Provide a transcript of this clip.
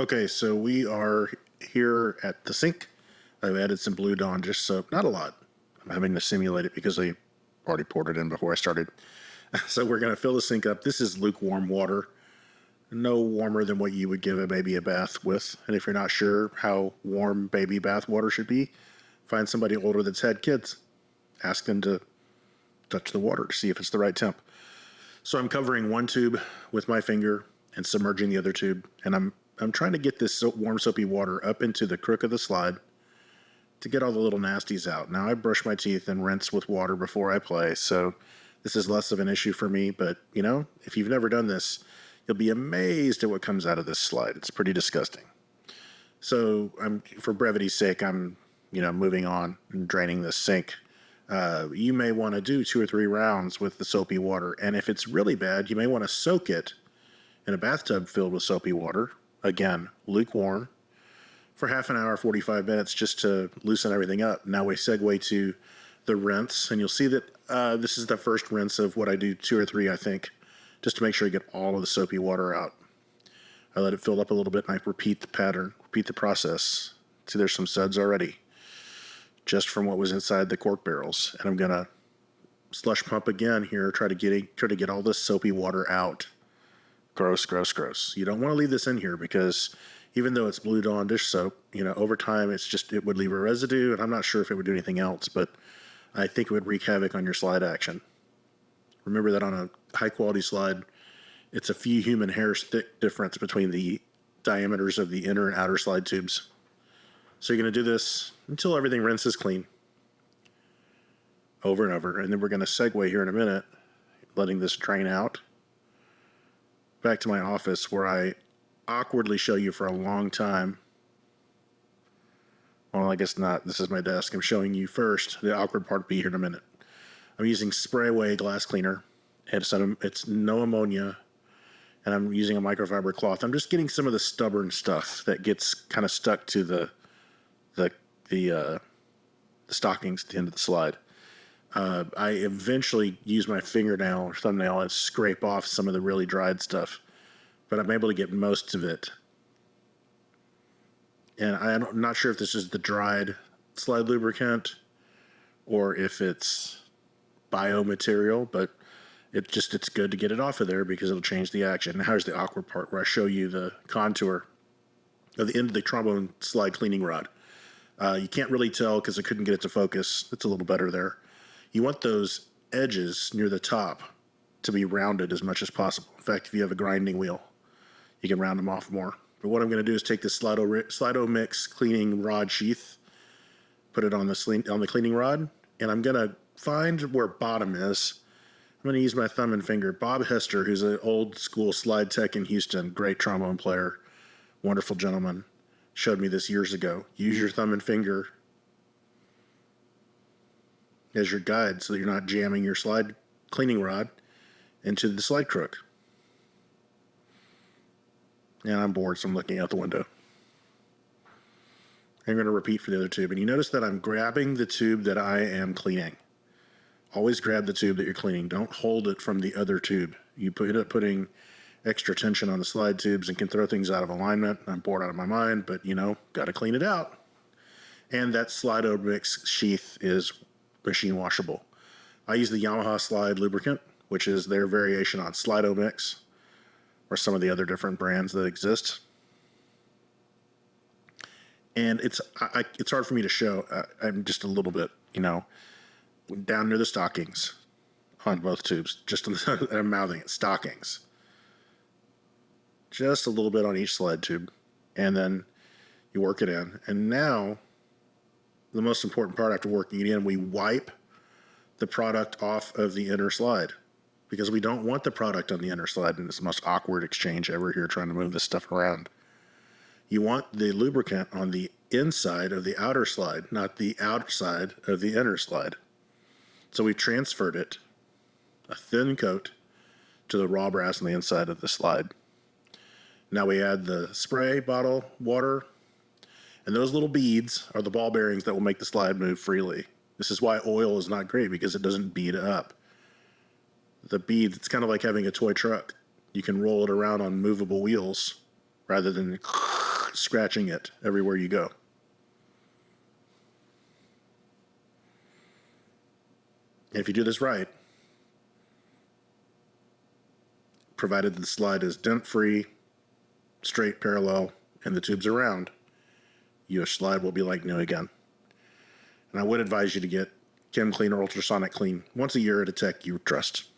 Okay, so we are here at the sink. I've added some Blue Dawn dish soap, not a lot. I'm having to simulate it because I already poured it in before I started. So we're going to fill the sink up. This is lukewarm water, no warmer than what you would give a baby a bath with. And if you're not sure how warm baby bath water should be, find somebody older that's had kids. Ask them to touch the water to see if it's the right temp. So I'm covering one tube with my finger and submerging the other tube, and I'm trying to get this warm soapy water up into the crook of the slide to get all the little nasties out. Now I brush my teeth and rinse with water before I play, so this is less of an issue for me, but you know, if you've never done this, you'll be amazed at what comes out of this slide. It's pretty disgusting. So for brevity's sake, I'm moving on and draining this sink. You may want to do 2 or 3 rounds with the soapy water, and if it's really bad, you may want to soak it in a bathtub filled with soapy water, again, lukewarm, for half an hour, 45 minutes, just to loosen everything up. Now we segue to the rinse, and you'll see that this is the first rinse of what I do, 2 or 3, I think, just to make sure I get all of the soapy water out. I let it fill up a little bit, and I repeat the pattern, repeat the process. See, there's some suds already, just from what was inside the cork barrels. And I'm gonna slush pump again here, try to get all this soapy water out. Gross, gross, gross. You don't want to leave this in here because even though it's Blue Dawn dish soap, over time it would leave a residue, and I'm not sure if it would do anything else, but I think it would wreak havoc on your slide action. Remember that on a high quality slide, it's a few human hairs thick difference between the diameters of the inner and outer slide tubes. So you're going to do this until everything rinses clean, over and over, and then we're going to segue here in a minute, letting this drain out, back to my office where I awkwardly show you for a long time. Well, I guess not. This is my desk. I'm showing you first. The awkward part will be here in a minute. I'm using spray away glass cleaner. It's no ammonia, and I'm using a microfiber cloth. I'm just getting some of the stubborn stuff that gets kind of stuck to the stockings at the end of the slide. I eventually use my fingernail or thumbnail and scrape off some of the really dried stuff, but I'm able to get most of it. And I'm not sure if this is the dried slide lubricant or if it's biomaterial, but it's good to get it off of there because it'll change the action. Now here's the awkward part where I show you the contour of the end of the trombone slide cleaning rod. You can't really tell because I couldn't get it to focus. It's a little better there. You want those edges near the top to be rounded as much as possible. In fact, if you have a grinding wheel, you can round them off more. But what I'm going to do is take this Slido Mix cleaning rod sheath, put it on the cleaning rod, and I'm going to find where bottom is. I'm going to use my thumb and finger. Bob Hester, who's an old school slide tech in Houston, great trombone player, wonderful gentleman, showed me this years ago. Use your thumb and finger as your guide so that you're not jamming your slide cleaning rod into the slide crook. And I'm bored, so I'm looking out the window. I'm going to repeat for the other tube. And you notice that I'm grabbing the tube that I am cleaning. Always grab the tube that you're cleaning. Don't hold it from the other tube. You end up putting extra tension on the slide tubes and can throw things out of alignment. I'm bored out of my mind, but got to clean it out. And that Slido Mix sheath is machine washable. I use the Yamaha slide lubricant, which is their variation on Slido Mix, or some of the other different brands that exist. And it's hard for me to show. I'm just a little bit, down near the stockings on both tubes. Just I'm mouthing it, stockings. Just a little bit on each slide tube, and then you work it in. And now, the most important part after working it in, we wipe the product off of the inner slide, because we don't want the product on the inner slide in this most awkward exchange ever here trying to move this stuff around. You want the lubricant on the inside of the outer slide, not the outside of the inner slide. So we transferred it, a thin coat, to the raw brass on the inside of the slide. Now we add the spray bottle water, and those little beads are the ball bearings that will make the slide move freely. This is why oil is not great, because it doesn't bead up. The beads, it's kind of like having a toy truck. You can roll it around on movable wheels rather than scratching it everywhere you go. And if you do this right, provided the slide is dent-free, straight, parallel, and the tubes are round, your slide will be like new again. And I would advise you to get Chem Clean or Ultrasonic Clean once a year at a tech you trust.